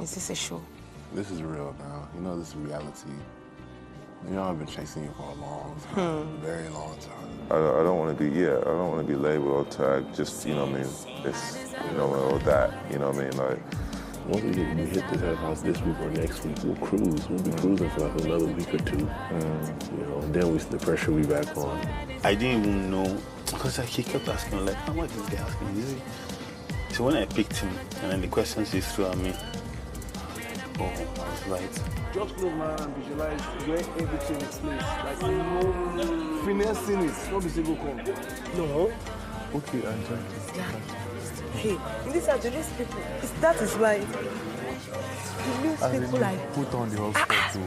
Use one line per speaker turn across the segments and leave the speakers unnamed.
Is this a show?
This is real now. You know, this is reality. You know, I've been chasing you for a long time, very long time.
I don't want to be, I don't want to be labeled or tagged, just, you know what I mean, this, you know, or that, you know what I mean, like.
Once we hit this head house this week or next week, we'll cruise. We'll be cruising for like another week or two. You know, and then the pressure will be back on.
I didn't even know, because he kept asking, like, how much is this guy asking? So when I picked him, and then the questions he threw at me, oh, I was like,
just close my hand and visualize where everything is placed. Like, no finessing it, not be single come. No.
Okay, I enjoy it.
Yeah. Hey, in this house, these people, that is why you lose people like...
Put on the hotspot too.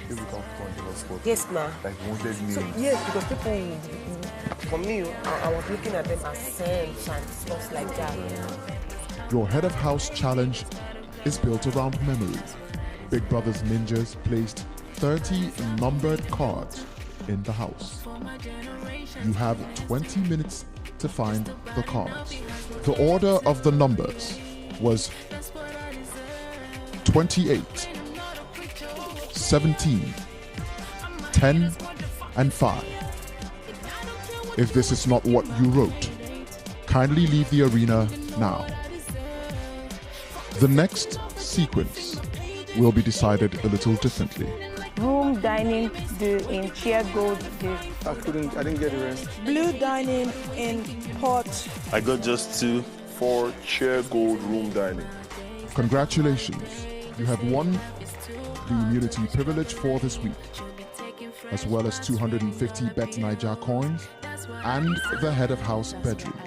People can put on the hotspot.
Yes, ma.
Like wanted me.
So, yes, because people, for me, I was looking at them as saints and stuff like that.
Your head of house challenge is built around memory. Big Brother's ninjas placed 30 numbered cards in the house. You have 20 minutes to find the cards. The order of the numbers was 28, 17, 10, and 5. If this is not what you wrote, kindly leave the arena now. The next sequence will be decided a little differently.
Room dining in chair gold.
I didn't get the rest.
Blue dining in pot.
I got just 2.
4 chair gold room dining.
Congratulations, you have won the immunity privilege for this week, as well as 250 Bet Naija coins and the head of house bedroom.